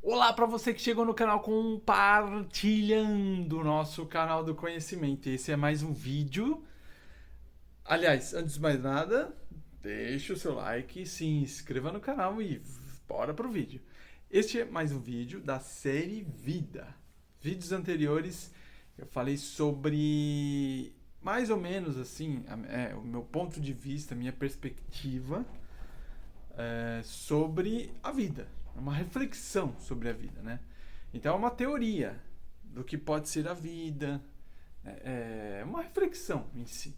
Olá para você que chegou no canal compartilhando o nosso canal do conhecimento. Esse é mais um vídeo. Aliás, antes de mais nada, deixa o seu like, se inscreva no canal e bora pro vídeo. Este é mais um vídeo da série Vida. Vídeos anteriores eu falei sobre mais ou menos assim, o meu ponto de vista, a minha perspectiva sobre a vida. É uma reflexão sobre a vida, né? Então é uma teoria do que pode ser a vida. É uma reflexão em si.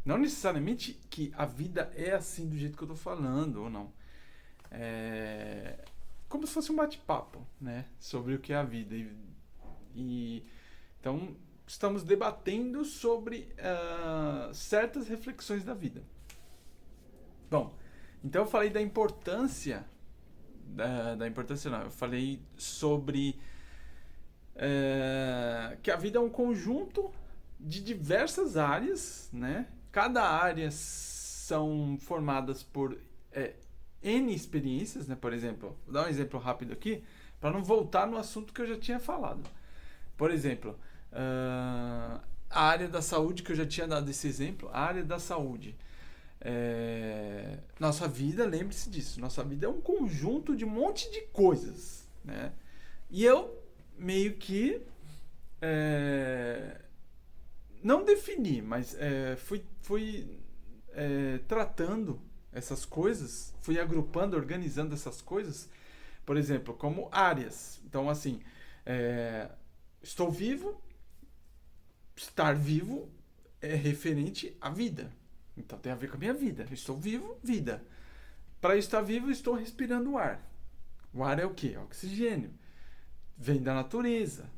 Não necessariamente que a vida é assim do jeito que eu tô falando, ou não. É como se fosse um bate-papo, né? Sobre o que é a vida. Então, estamos debatendo sobre certas reflexões da vida. Bom, então eu falei da importância da importância não, eu falei sobre que a vida é um conjunto de diversas áreas, né? Cada área são formadas por N experiências, né? Por exemplo, vou dar um exemplo rápido aqui, para não voltar no assunto que eu já tinha falado. Por exemplo, a área da saúde, que eu já tinha dado esse exemplo, a área da saúde. Nossa vida, lembre-se disso, nossa vida é um conjunto de um monte de coisas, né? E eu meio que não defini, mas fui tratando essas coisas, fui agrupando, organizando essas coisas, por exemplo, como áreas. Então, assim, estou vivo, estar vivo é referente à vida. Então tem a ver com a minha vida. Eu estou vivo, vida. Para estar vivo, eu estou respirando o ar. O ar é o quê? Oxigênio. Vem da natureza.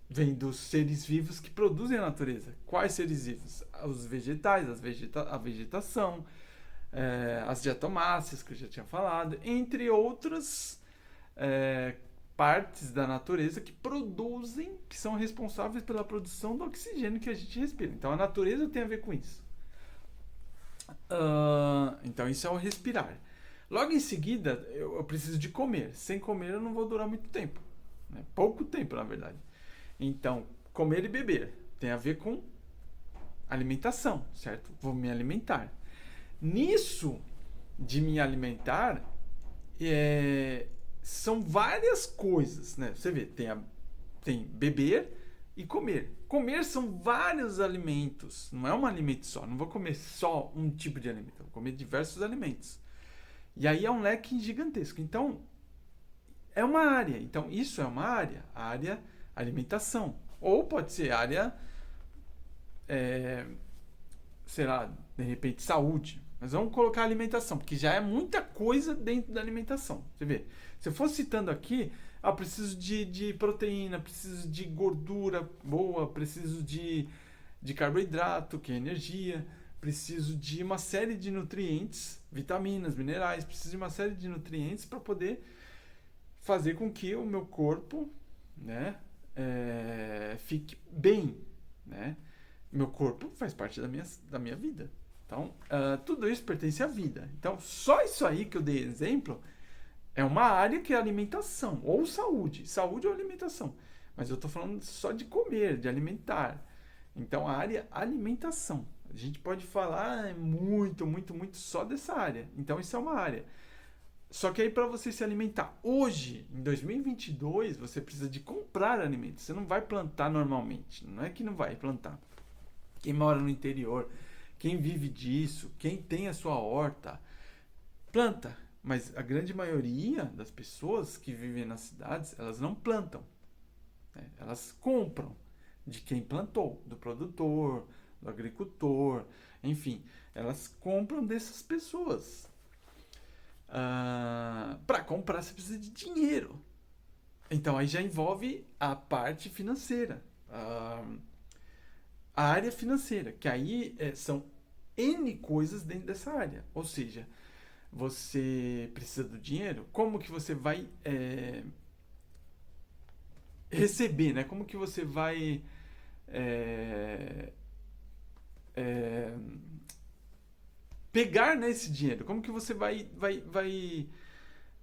Vem dos seres vivos que produzem a natureza. Quais seres vivos? Os vegetais, a vegetação, as diatomáceas, que eu já tinha falado, entre outras partes da natureza que produzem, que são responsáveis pela produção do oxigênio que a gente respira. Então a natureza tem a ver com isso. Então isso é o respirar. Logo em seguida, eu preciso de comer. Sem comer eu não vou durar muito tempo. Né? Pouco tempo, na verdade. Então, comer e beber tem a ver com alimentação, certo? Vou me alimentar. Nisso de me alimentar, são várias coisas, né? Você vê, tem beber e comer. Comer são vários alimentos, não é um alimento só. Não vou comer só um tipo de alimento, vou comer diversos alimentos. E aí é um leque gigantesco. Então, é uma área. Então, isso é uma área, a área alimentação. Ou pode ser área, sei lá, de repente saúde. Mas vamos colocar alimentação, porque já é muita coisa dentro da alimentação. Você vê, se eu for citando aqui, preciso de proteína, preciso de gordura boa, preciso de carboidrato, que é energia, preciso de uma série de nutrientes, vitaminas, minerais, preciso de uma série de nutrientes para poder fazer com que o meu corpo, né, fique bem, né? Meu corpo faz parte da minha vida. Então, tudo isso pertence à vida. Então, só isso aí que eu dei exemplo é uma área que é alimentação ou saúde. Saúde ou alimentação. Mas eu estou falando só de comer, de alimentar. Então, a área alimentação. A gente pode falar muito, muito, muito só dessa área. Então, isso é uma área. Só que aí, para você se alimentar hoje, em 2022, você precisa de comprar alimentos. Você não vai plantar normalmente. Não é que não vai plantar. Quem mora no interior, quem vive disso, quem tem a sua horta, planta. Mas a grande maioria das pessoas que vivem nas cidades, elas não plantam. Né? Elas compram de quem plantou, do produtor, do agricultor, enfim. Elas compram dessas pessoas. Para comprar você precisa de dinheiro. Então aí já envolve a parte financeira. A área financeira, que aí são N coisas dentro dessa área. Ou seja, você precisa do dinheiro, como que você vai receber, né? Como que você vai é, é, pegar nesse dinheiro? Como que você vai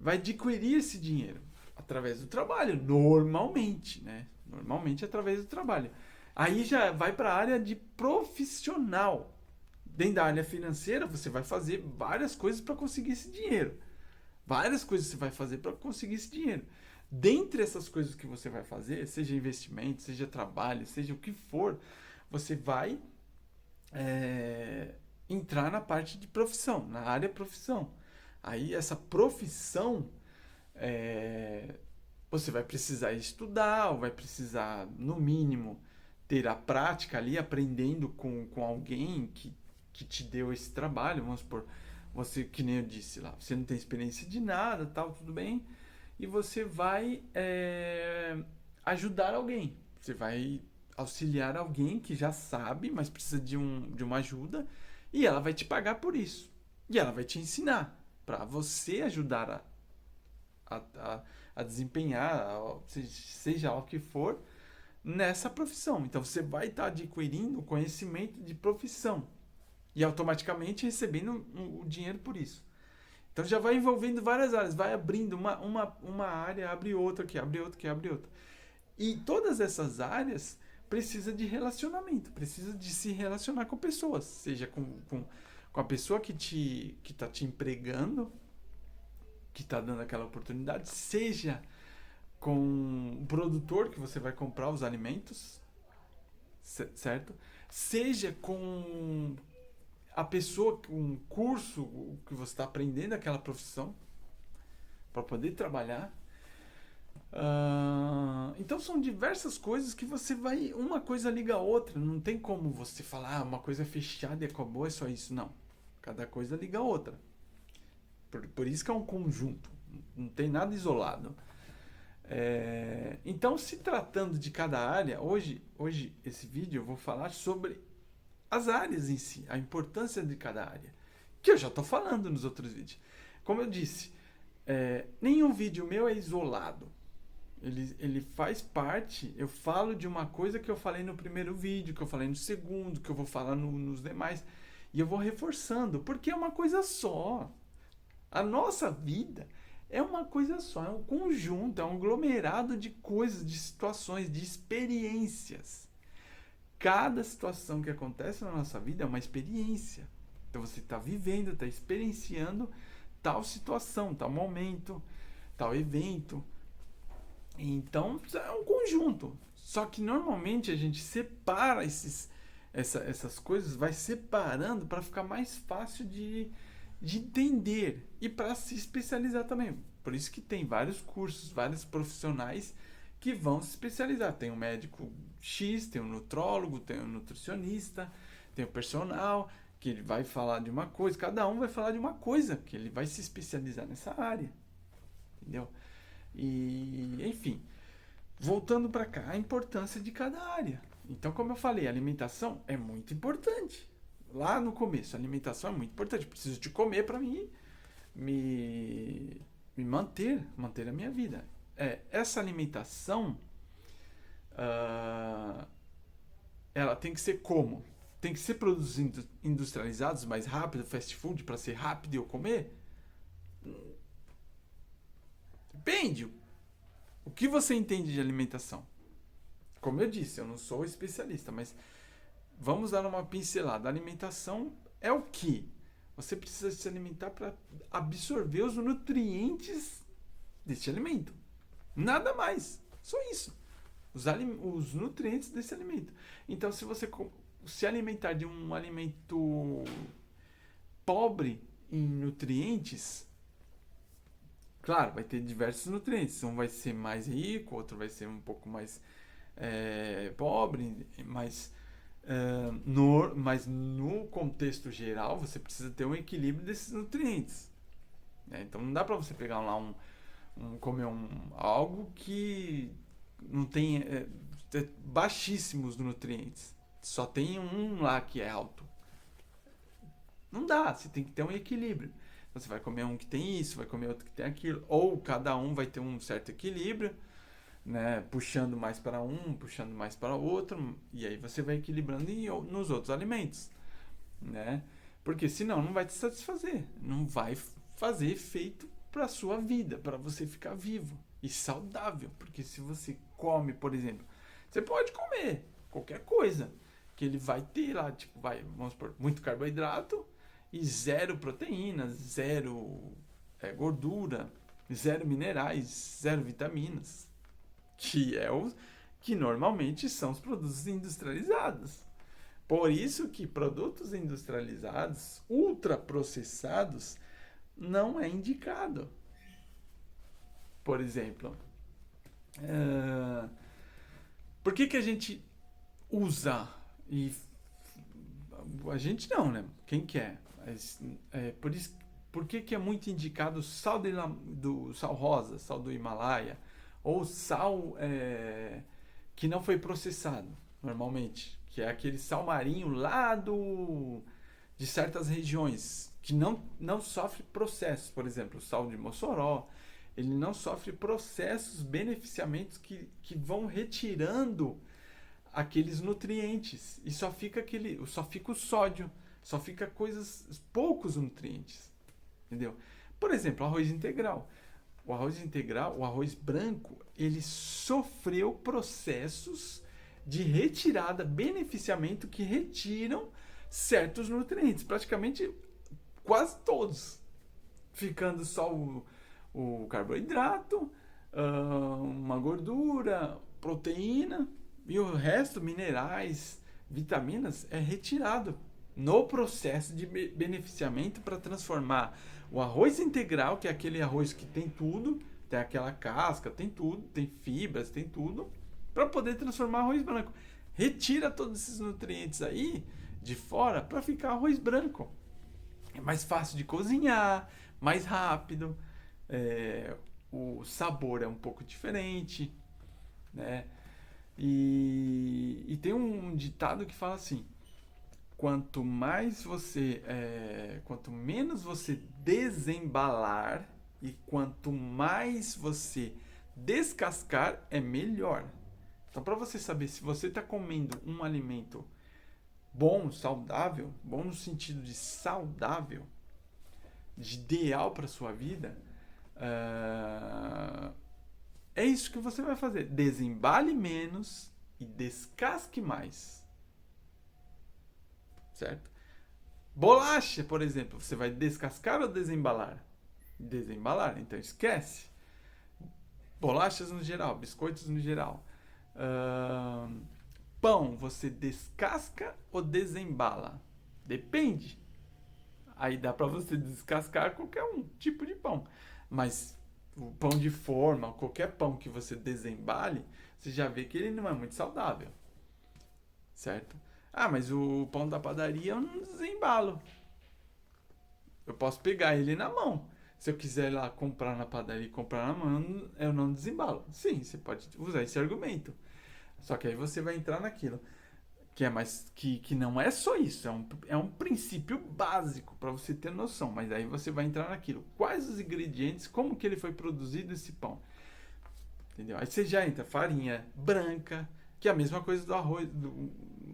adquirir esse dinheiro? Através do trabalho, normalmente, né? Normalmente através do trabalho. Aí já vai para a área de profissional. Dentro da área financeira, você vai fazer várias coisas para conseguir esse dinheiro. Várias coisas você vai fazer para conseguir esse dinheiro. Dentre essas coisas que você vai fazer, seja investimento, seja trabalho, seja o que for, você vai entrar na parte de profissão, na área profissão. Aí essa profissão, é, você vai precisar estudar, ou vai precisar, no mínimo, ter a prática ali, aprendendo com alguém que te deu esse trabalho. Vamos supor, você, que nem eu disse lá, você não tem experiência de nada, tal, tudo bem, e você vai ajudar alguém. Você vai auxiliar alguém que já sabe, mas precisa de uma ajuda, e ela vai te pagar por isso. E ela vai te ensinar para você ajudar a desempenhar, seja lá o que for, nessa profissão. Então você vai estar adquirindo conhecimento de profissão e automaticamente recebendo o dinheiro por isso. Então já vai envolvendo várias áreas, vai abrindo uma área, abre outra aqui, abre outra aqui, abre outra. E todas essas áreas precisa de relacionamento, precisa de se relacionar com pessoas, seja com a pessoa que está te empregando, que está dando aquela oportunidade, seja com o produtor que você vai comprar os alimentos, certo? Seja com a pessoa, com um curso que você está aprendendo aquela profissão para poder trabalhar. Então são diversas coisas que você vai, uma coisa liga a outra, não tem como você falar uma coisa é fechada e acabou, é só isso, não. Cada coisa liga a outra. Por isso que é um conjunto, não tem nada isolado. Então, se tratando de cada área, hoje esse vídeo eu vou falar sobre as áreas em si, a importância de cada área, que eu já estou falando nos outros vídeos. Como eu disse, nenhum vídeo meu é isolado. Ele faz parte, eu falo de uma coisa que eu falei no primeiro vídeo, que eu falei no segundo, que eu vou falar nos demais, e eu vou reforçando, porque é uma coisa só. A nossa vida é uma coisa só, é um conjunto, é um aglomerado de coisas, de situações, de experiências. Cada situação que acontece na nossa vida é uma experiência. Então você está vivendo, está experienciando tal situação, tal momento, tal evento. Então é um conjunto. Só que normalmente a gente separa essas coisas, vai separando para ficar mais fácil de entender e para se especializar também. Por isso que tem vários cursos, vários profissionais que vão se especializar. Tem o médico X, tem o nutrólogo, tem o nutricionista, tem o personal, que ele vai falar de uma coisa, cada um vai falar de uma coisa, que ele vai se especializar nessa área. Entendeu? E, enfim, voltando para cá, a importância de cada área. Então, como eu falei, a alimentação é muito importante. Lá no começo, a alimentação é muito importante. Eu preciso de comer para me manter a minha vida. Essa alimentação, ela tem que ser como? Tem que ser produzidos industrializados mais rápido, fast food, para ser rápido e eu comer? Depende. O que você entende de alimentação? Como eu disse, eu não sou especialista, mas vamos dar uma pincelada. A alimentação é o que? Você precisa se alimentar para absorver os nutrientes desse alimento. Nada mais. Só isso. Os nutrientes desse alimento. Então, se você se alimentar de um alimento pobre em nutrientes, claro, vai ter diversos nutrientes. Um vai ser mais rico, outro vai ser um pouco mais pobre, mas no contexto geral você precisa ter um equilíbrio desses nutrientes. Então não dá para você pegar lá comer algo que não tem baixíssimos nutrientes. Só tem um lá que é alto. Não dá, você tem que ter um equilíbrio. Você vai comer um que tem isso, vai comer outro que tem aquilo, ou cada um vai ter um certo equilíbrio, né? Puxando mais para um, puxando mais para outro, e aí você vai equilibrando nos outros alimentos, né? Porque senão não vai te satisfazer, não vai fazer efeito para a sua vida, para você ficar vivo e saudável. Porque se você come, por exemplo, você pode comer qualquer coisa, que ele vai ter lá, tipo, vamos supor, muito carboidrato e zero proteínas, zero gordura, zero minerais, zero vitaminas, que é o que normalmente são os produtos industrializados. Por isso que produtos industrializados, ultraprocessados, não é indicado. Por exemplo, por que a gente usa e a gente não, né? Quem quer? Mas, por que é muito indicado sal do sal rosa, sal do Himalaia, ou sal que não foi processado, normalmente, que é aquele sal marinho lá de certas regiões, que não sofre processos, por exemplo, o sal de Mossoró, ele não sofre processos, beneficiamentos que vão retirando aqueles nutrientes e só fica o sódio, só fica poucos nutrientes, entendeu? Por exemplo, arroz integral. O arroz integral, o arroz branco, ele sofreu processos de retirada, beneficiamento que retiram certos nutrientes, praticamente quase todos, ficando só o carboidrato, uma gordura, proteína e o resto, minerais, vitaminas, é retirado no processo de beneficiamento para transformar o arroz integral, que é aquele arroz que tem tudo, tem aquela casca, tem tudo, tem fibras, tem tudo, para poder transformar arroz branco. Retira todos esses nutrientes aí de fora para ficar arroz branco. É mais fácil de cozinhar, mais rápido, o sabor é um pouco diferente, né? E tem um ditado que fala assim: quanto menos você desembalar e quanto mais você descascar, é melhor. Então, para você saber se você está comendo um alimento bom, saudável, bom no sentido de saudável, de ideal para sua vida, é isso que você vai fazer. Desembale menos e descasque mais. Certo? Bolacha, por exemplo, você vai descascar ou desembalar? Desembalar, então esquece. Bolachas no geral, biscoitos no geral. Pão, você descasca ou desembala? Depende. Aí dá para você descascar qualquer um tipo de pão. Mas o pão de forma, qualquer pão que você desembale, você já vê que ele não é muito saudável. Certo? Ah, mas o pão da padaria eu não desembalo. Eu posso pegar ele na mão. Se eu quiser ir lá comprar na padaria e comprar na mão, eu não desembalo. Sim, você pode usar esse argumento. Só que aí você vai entrar naquilo que é mais que não é só isso, é um princípio básico para você ter noção, mas aí você vai entrar naquilo. Quais os ingredientes, como que ele foi produzido esse pão? Entendeu? Aí você já entra farinha branca, que é a mesma coisa do arroz,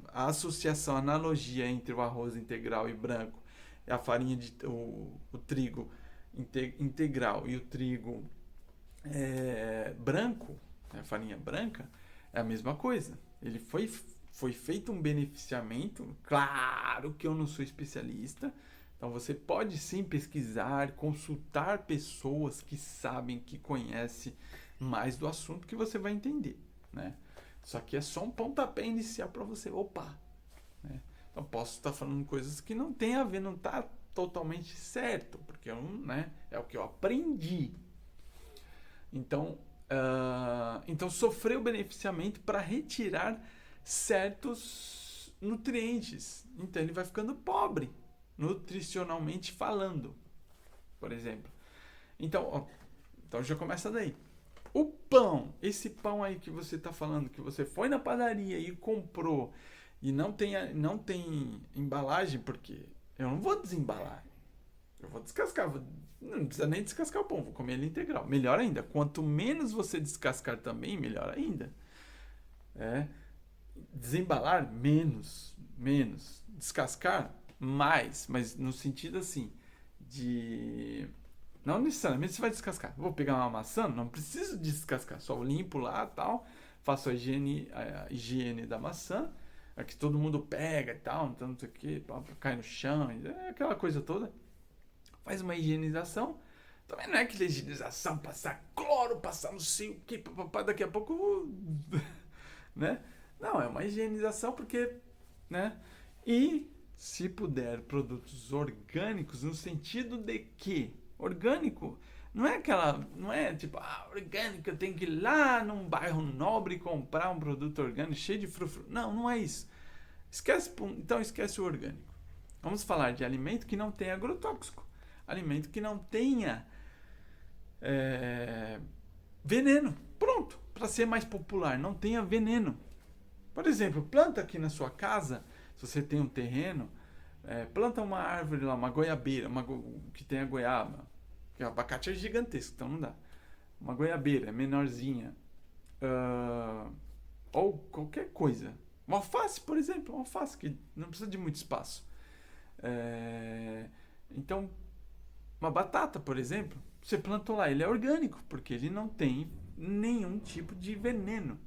a associação, a analogia entre o arroz integral e branco, a farinha o trigo integral e o trigo branco, a farinha branca, é a mesma coisa. Ele foi feito um beneficiamento, claro que eu não sou especialista, então você pode sim pesquisar, consultar pessoas que sabem, que conhecem mais do assunto, que você vai entender, né? Só que é só um pontapé inicial para você, opa, né? Então posso estar falando coisas que não tem a ver, não está totalmente certo, porque né, é o que eu aprendi. Então, sofrer o beneficiamento para retirar certos nutrientes. Então ele vai ficando pobre, nutricionalmente falando, por exemplo. Então já começa daí. O pão, esse pão aí que você está falando, que você foi na padaria e comprou e não tem embalagem, porque eu não vou desembalar. Eu vou descascar, não precisa nem descascar o pão, vou comer ele integral. Melhor ainda, quanto menos você descascar também, melhor ainda. Desembalar, menos. Descascar, mas no sentido assim, de... Não necessariamente você vai descascar. Vou pegar uma maçã, não preciso descascar. Só limpo lá tal, faço a higiene da maçã, é que todo mundo pega e tal, então não sei o que, cai no chão, aquela coisa toda. Faz uma higienização. Também não é aquela higienização, passar cloro, passar não sei o que, daqui a pouco, né? Não, é uma higienização porque, né? E se puder, produtos orgânicos, no sentido de que orgânico não é tipo, orgânico, eu tenho que ir lá num bairro nobre comprar um produto orgânico cheio de frufru. Não, não é isso. Então esquece o orgânico. Vamos falar de alimento que não tenha agrotóxico. Alimento que não tenha veneno. Pronto, para ser mais popular, não tenha veneno. Por exemplo, planta aqui na sua casa, se você tem um terreno, planta uma árvore lá, uma goiabeira, que tenha goiaba. Porque o abacate é gigantesco, então não dá. Uma goiabeira, menorzinha. Ou qualquer coisa. Uma alface, por exemplo, uma alface que não precisa de muito espaço. Então, uma batata, por exemplo, você plantou lá, ele é orgânico, porque ele não tem nenhum tipo de veneno.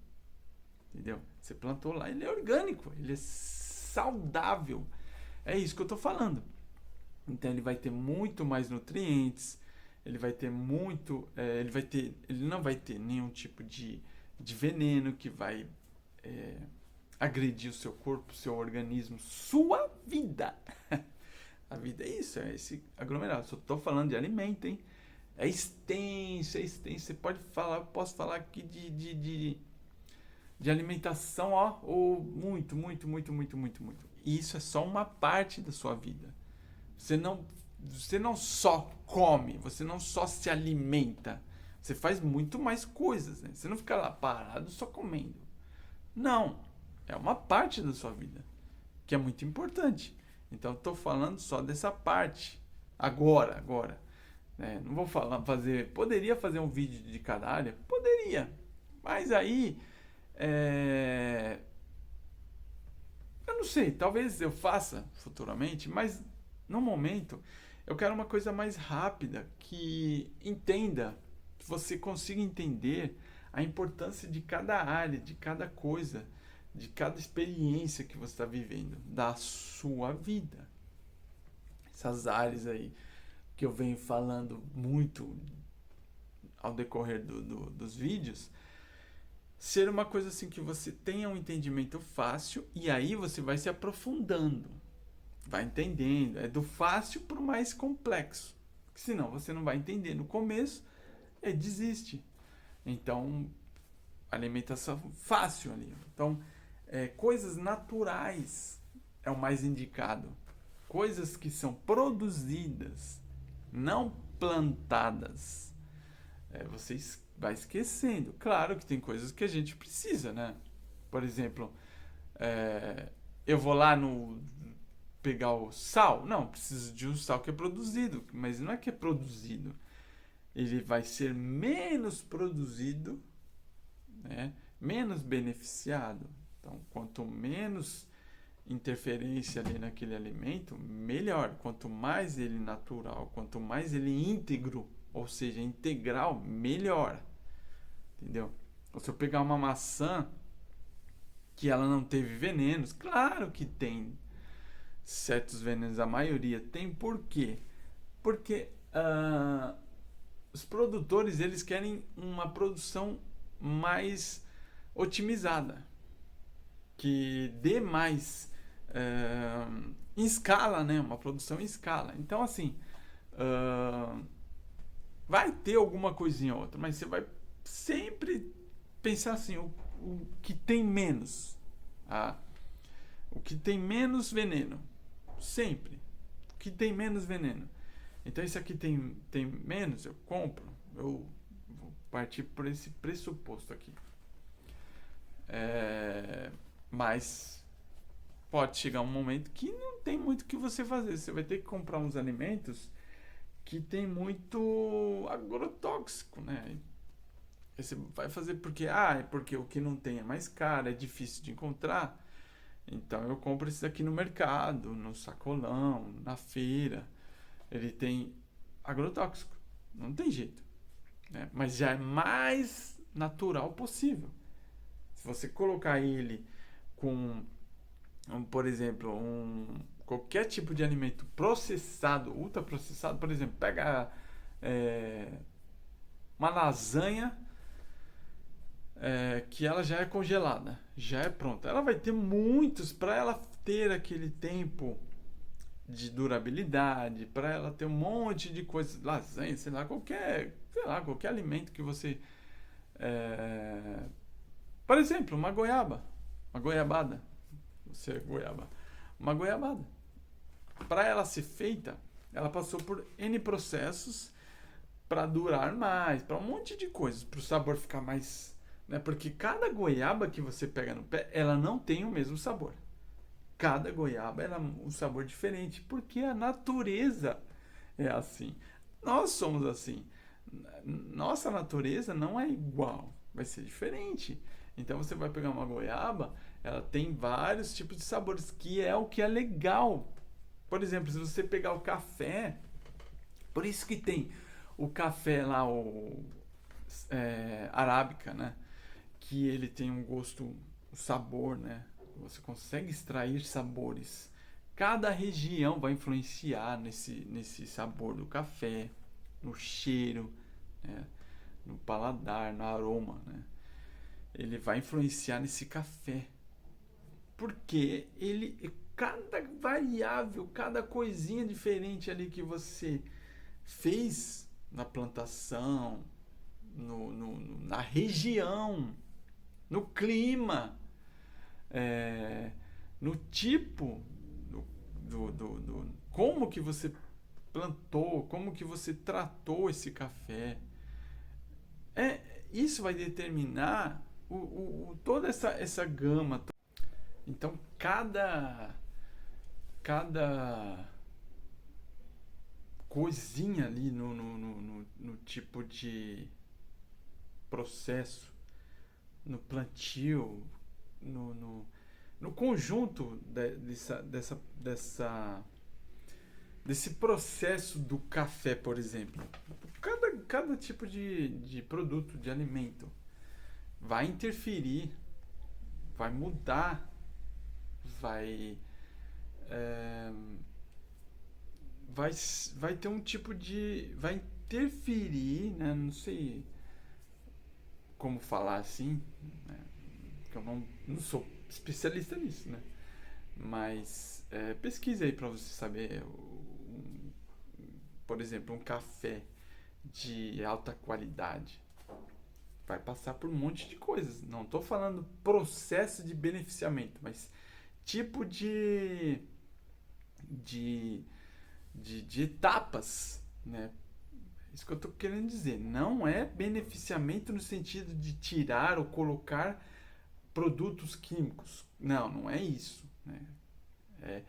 Entendeu? Você plantou lá, ele é orgânico, ele é saudável. É isso que eu estou falando. Então ele vai ter muito mais nutrientes, ele vai ter muito, ele não vai ter nenhum tipo de veneno que vai agredir o seu corpo, o seu organismo, sua vida. A vida é isso, é esse aglomerado. Só estou falando de alimento, hein? É extenso, é extenso. Você pode falar, eu posso falar aqui de alimentação, ó, muito, muito, muito, muito, muito, muito. E isso é só uma parte da sua vida. Você não só come, você não só se alimenta. Você faz muito mais coisas, né? Você não fica lá parado só comendo. Não, é uma parte da sua vida que é muito importante. Então, estou falando só dessa parte. Agora. Não vou poderia fazer um vídeo de cada área? Poderia. Mas aí, eu não sei, talvez eu faça futuramente, mas no momento eu quero uma coisa mais rápida, que entenda, que você consiga entender a importância de cada área, de cada coisa, de cada experiência que você está vivendo, da sua vida. Essas áreas aí que eu venho falando muito ao decorrer dos vídeos, ser uma coisa assim que você tenha um entendimento fácil e aí você vai se aprofundando, vai entendendo, é do fácil para o mais complexo, porque senão você não vai entender no começo e desiste. Então, alimentação fácil ali. Então, coisas naturais é o mais indicado. Coisas que são produzidas, não plantadas. Você vai esquecendo. Claro que tem coisas que a gente precisa, né? Por exemplo, eu vou lá pegar o sal. Não, preciso de um sal que é produzido. Mas não é que é produzido. Ele vai ser menos produzido, né? Menos beneficiado. Então, quanto menos interferência ali naquele alimento, melhor. Quanto mais ele natural, quanto mais ele íntegro, ou seja, integral, melhor. Entendeu? Ou se eu pegar uma maçã que ela não teve venenos, claro que tem certos venenos, a maioria tem. Por quê? Porque os produtores, eles querem uma produção mais otimizada, que dê mais em escala, né? Uma produção em escala. Então, assim, vai ter alguma coisinha ou outra, mas você vai sempre pensar assim, o que tem menos. O que tem menos veneno. Sempre. O que tem menos veneno. Então, esse aqui tem menos, eu compro. Eu vou partir por esse pressuposto aqui. Mas pode chegar um momento que não tem muito o que você fazer. Você vai ter que comprar uns alimentos que tem muito agrotóxico, né? Você vai fazer porque o que não tem é mais caro, é difícil de encontrar. Então eu compro esse daqui no mercado, no sacolão, na feira. Ele tem agrotóxico, não tem jeito, né? Mas já é mais natural possível. Se você colocar ele com, por exemplo, qualquer tipo de alimento processado, ultraprocessado, por exemplo, pega é, uma lasanha que ela já é congelada, já é pronta. Ela vai ter muitos para ela ter aquele tempo de durabilidade, para ela ter um monte de coisas, lasanha, sei lá, qualquer alimento que você, é, por exemplo, uma goiabada, você é goiaba, uma goiabada, para ela ser feita, ela passou por N processos para durar mais, para um monte de coisas, para o sabor ficar mais, né? Porque cada goiaba que você pega no pé, ela não tem o mesmo sabor. Cada goiaba ela é um sabor diferente, porque a natureza é assim. Nós somos assim. Nossa natureza não é igual, vai ser diferente. Então você vai pegar uma goiaba, ela tem vários tipos de sabores, que é o que é legal. Por exemplo, se você pegar o café, por isso que tem o café lá, o arábica, né? Que ele tem um gosto, um sabor, né? Você consegue extrair sabores. Cada região vai influenciar nesse sabor do café, no cheiro, né? No paladar, no aroma, né? Ele vai influenciar nesse café. Porque cada variável, cada coisinha diferente ali que você fez na plantação, na região, no clima, é, no tipo, como que você plantou, como que você tratou esse café. Isso vai determinar toda essa gama. Então, cada coisinha ali no tipo de processo, no plantio, no, no, no conjunto desse processo do café, por exemplo. Cada tipo de produto, de alimento, vai interferir, vai mudar, vai, é, vai, vai ter um tipo de. Vai interferir, né? Não sei como falar assim, né? Porque eu não sou especialista nisso, né? Mas pesquise aí para você saber, por exemplo, um café de alta qualidade vai passar por um monte de coisas. Não estou falando processo de beneficiamento, mas tipo de, de etapas, né? Isso que eu estou querendo dizer. Não é beneficiamento no sentido de tirar ou colocar produtos químicos. Não, não é isso, né? É,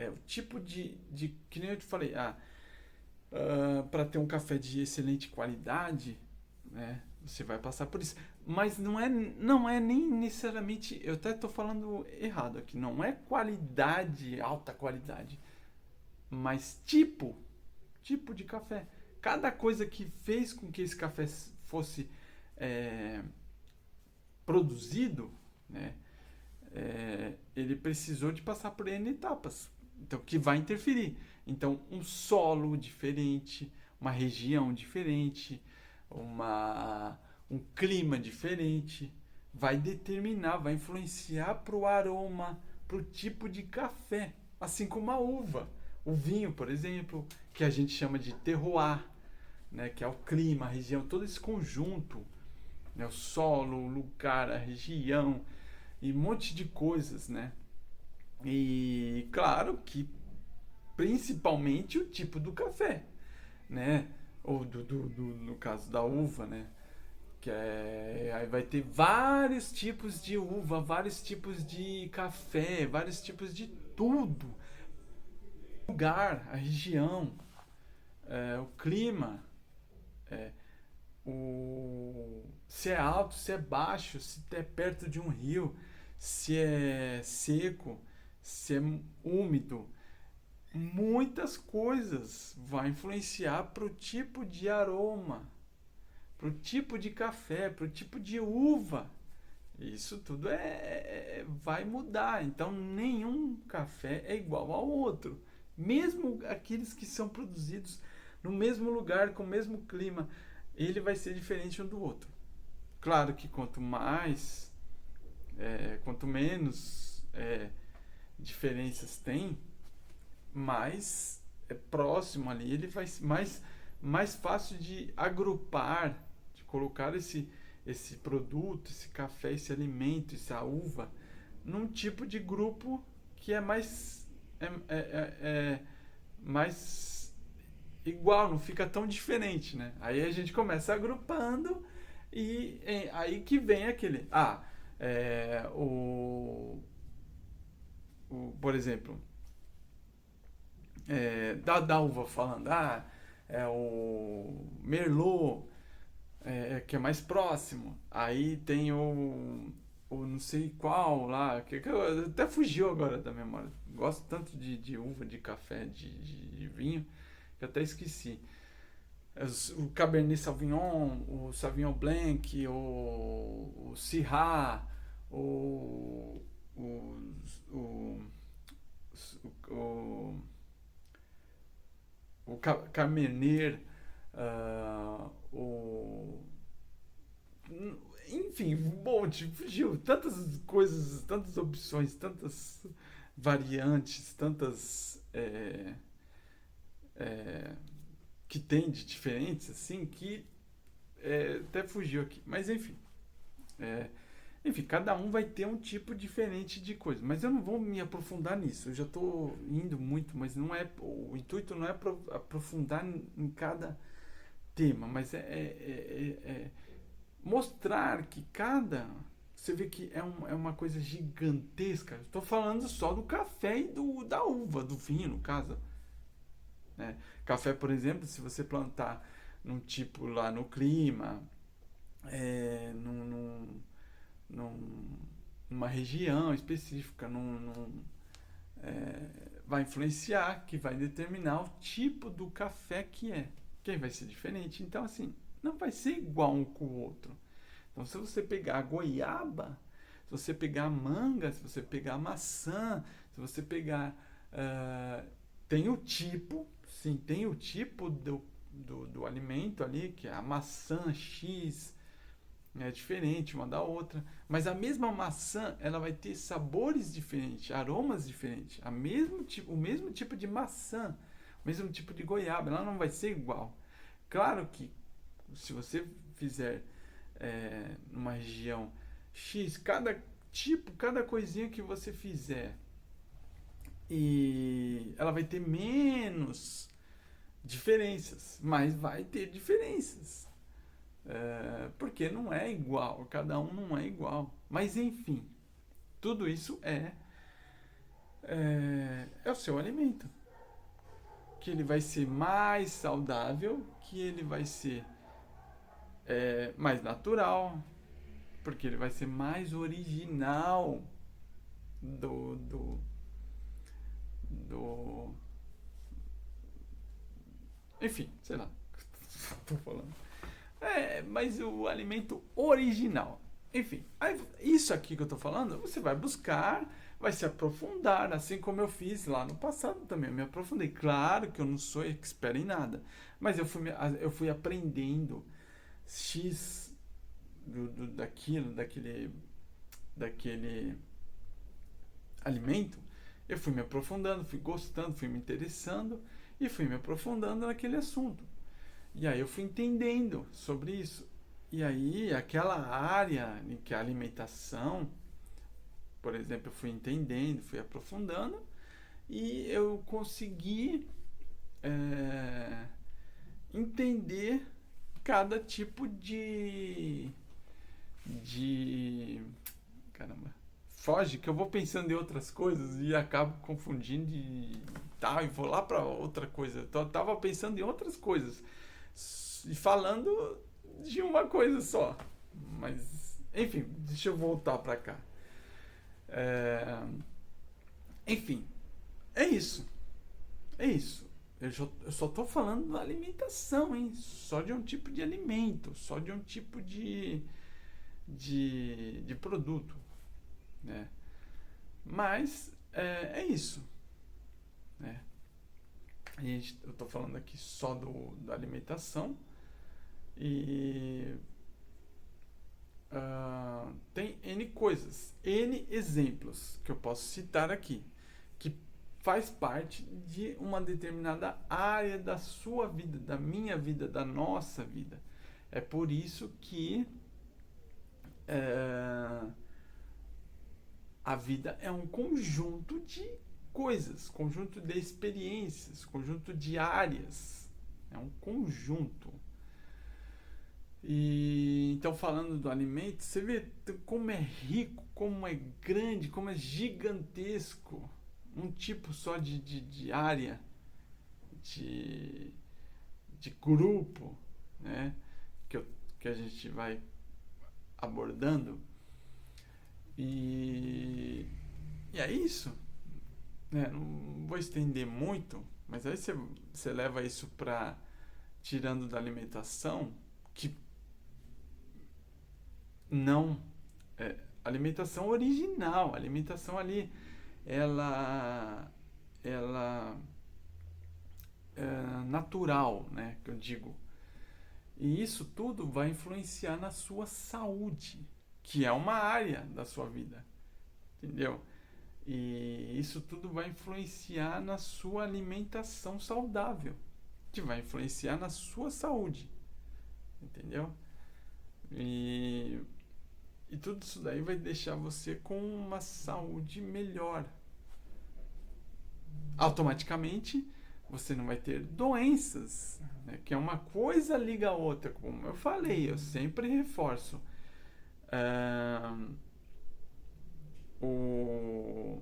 é o tipo que nem eu te falei, para ter um café de excelente qualidade, né? Você vai passar por isso. Mas não é nem necessariamente. Eu até estou falando errado aqui. Não é qualidade, alta qualidade. Mas tipo de café. Cada coisa que fez com que esse café fosse é, produzido, né? Ele precisou de passar por N etapas. Então, que vai interferir. Então, um solo diferente, uma região diferente, um clima diferente, vai determinar, vai influenciar para o aroma, para o tipo de café. Assim como a uva. O vinho, por exemplo, que a gente chama de terroir, né, que é o clima, a região, todo esse conjunto, né, o solo, o lugar, a região e um monte de coisas, né? E claro que principalmente o tipo do café, né? Ou no caso da uva, né? Aí vai ter vários tipos de uva, vários tipos de café, vários tipos de tudo. O lugar, a região, o clima, é, se é alto, se é baixo, se é perto de um rio, se é seco, se é úmido. Muitas coisas vai influenciar para o tipo de aroma, para o tipo de café, para o tipo de uva. Isso tudo vai mudar. Então, nenhum café é igual ao outro. Mesmo aqueles que são produzidos no mesmo lugar, com o mesmo clima, ele vai ser diferente um do outro. Claro que quanto menos diferenças tem, mais próximo ali, ele vai ser mais fácil de agrupar, de colocar esse produto, esse café, esse alimento, essa uva, num tipo de grupo que é mais igual, não fica tão diferente, né? Aí a gente começa agrupando e aí que vem aquele, é, por exemplo, da uva falando, é o Merlot, que é mais próximo. Aí tem o não sei qual lá, que até fugiu agora da memória. Gosto tanto de uva, de café, de vinho, que até esqueci. O Cabernet Sauvignon, o Sauvignon Blanc, o Syrah, o, o, o, o, o Cabernet, o enfim, um monte, fugiu. Tantas coisas, tantas opções, tantas variantes, tantas é, que tem de diferentes, assim, que até fugiu aqui. Mas enfim, é, cada um vai ter um tipo diferente de coisa. Mas eu não vou me aprofundar nisso. Eu já estou indo muito, mas não é. O intuito não é aprofundar em cada tema, mas mostrar que cada. Você vê que é uma coisa gigantesca. Estou falando só do café e da uva, do vinho, no caso. Né? Café, por exemplo, se você plantar num tipo lá no clima, é, num, num, num- numa região específica, vai influenciar, que vai determinar o tipo do café que é. Que vai ser diferente. Então, assim, não vai ser igual um com o outro. Então, se você pegar a goiaba, se você pegar a manga, se você pegar a maçã, se você pegar. Tem o tipo, sim, tem o tipo do alimento ali, que é a maçã X, é diferente uma da outra. Mas a mesma maçã, ela vai ter sabores diferentes, aromas diferentes. O mesmo tipo de maçã, o mesmo tipo de goiaba, ela não vai ser igual. Claro que se você fizer numa região X, cada tipo, cada coisinha que você fizer, e ela vai ter menos diferenças, mas vai ter diferenças. Porque não é igual, cada um não é igual. Mas enfim, tudo isso é o seu alimento. Que ele vai ser mais saudável, que ele vai ser mais natural, porque ele vai ser mais original do, do, do enfim, sei lá, tô falando. Mas o alimento original. Enfim, isso aqui que eu tô falando, você vai buscar, vai se aprofundar, assim como eu fiz lá no passado também. Eu me aprofundei. Claro que eu não sou expert em nada, mas eu fui aprendendo X daquele alimento. Eu fui me aprofundando, fui gostando, fui me interessando e fui me aprofundando naquele assunto. E aí eu fui entendendo sobre isso. E aí aquela área em que a alimentação, por exemplo, eu fui entendendo, fui aprofundando e eu consegui entender cada tipo de caramba, foge que eu vou pensando em outras coisas e acabo confundindo e tal, e vou lá para outra coisa. Eu tava pensando em outras coisas e falando de uma coisa só. Mas, enfim, deixa eu voltar para cá. É, enfim, é isso. É isso. Eu só tô falando da alimentação, hein? Só de um tipo de alimento, só de um tipo de produto, né? Mas é isso, né? Eu tô falando aqui só da alimentação e tem N coisas, N exemplos que eu posso citar aqui, que faz parte de uma determinada área da sua vida, da minha vida, da nossa vida. É por isso que é, a vida é um conjunto de coisas, conjunto de experiências, conjunto de áreas. É um conjunto. E então, falando do alimento, você vê como é rico, como é grande, como é gigantesco. Um tipo só de área, de, de grupo, né? Que a gente vai abordando. E, e é isso. Né? Não vou estender muito, mas aí você leva isso para tirando da alimentação, que não é alimentação original, a alimentação ali ela é natural, né, que eu digo. E isso tudo vai influenciar na sua saúde, que é uma área da sua vida, entendeu? E isso tudo vai influenciar na sua alimentação saudável, que vai influenciar na sua saúde, entendeu? E E tudo isso daí vai deixar você com uma saúde melhor. Automaticamente, você não vai ter doenças, né? Que é uma coisa liga a outra. Como eu falei, eu sempre reforço. Ah, o...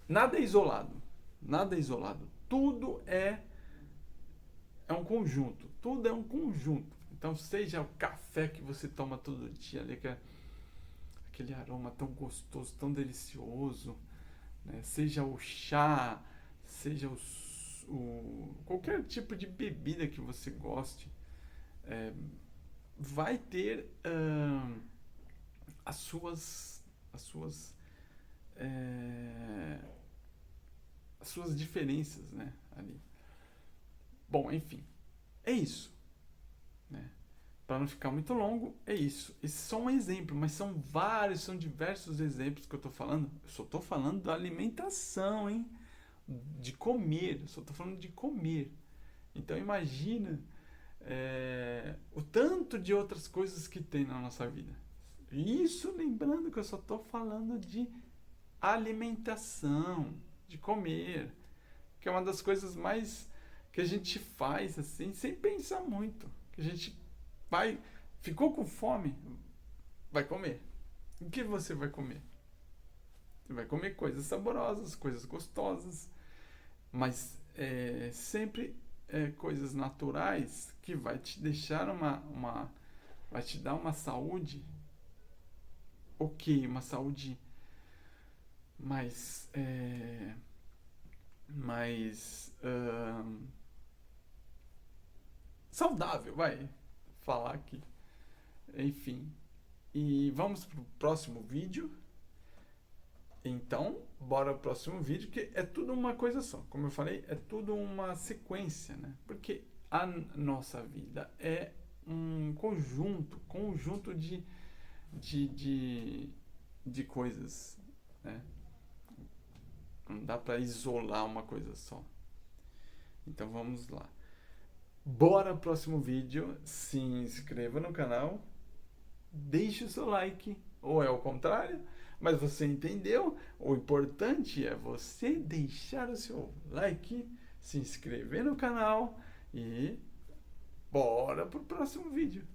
Nada é isolado. Nada é isolado. Tudo é um conjunto. Tudo é um conjunto. Então, seja o café que você toma todo dia, ali, aquele aroma tão gostoso, tão delicioso, né? Seja o chá, seja qualquer tipo de bebida que você goste, é, vai ter as suas é, as suas diferenças, né, ali. Bom, enfim, é isso, né? Para não ficar muito longo, é isso. Esse é só um exemplo, mas são vários, são diversos exemplos que eu estou falando. Eu só estou falando da alimentação, hein? De comer, eu só estou falando de comer. Então imagina o tanto de outras coisas que tem na nossa vida. Isso lembrando que eu só estou falando de alimentação, de comer, que é uma das coisas mais que a gente faz assim, sem pensar muito. Que a gente vai, ficou com fome, vai comer. O que você vai comer? Você vai comer coisas saborosas, coisas gostosas, mas sempre coisas naturais que vai te deixar vai te dar uma saúde, ok, uma saúde mais saudável, vai falar aqui. Enfim, e vamos pro próximo vídeo. Então, bora pro próximo vídeo, que é tudo uma coisa só. Como eu falei, é tudo uma sequência, né? Porque a nossa vida é um conjunto de, de, de coisas, né? Não dá para isolar uma coisa só. Então vamos lá. Bora pro próximo vídeo. Se inscreva no canal. Deixe o seu like. Ou é o contrário. Mas você entendeu? O importante é você deixar o seu like, se inscrever no canal e bora pro próximo vídeo.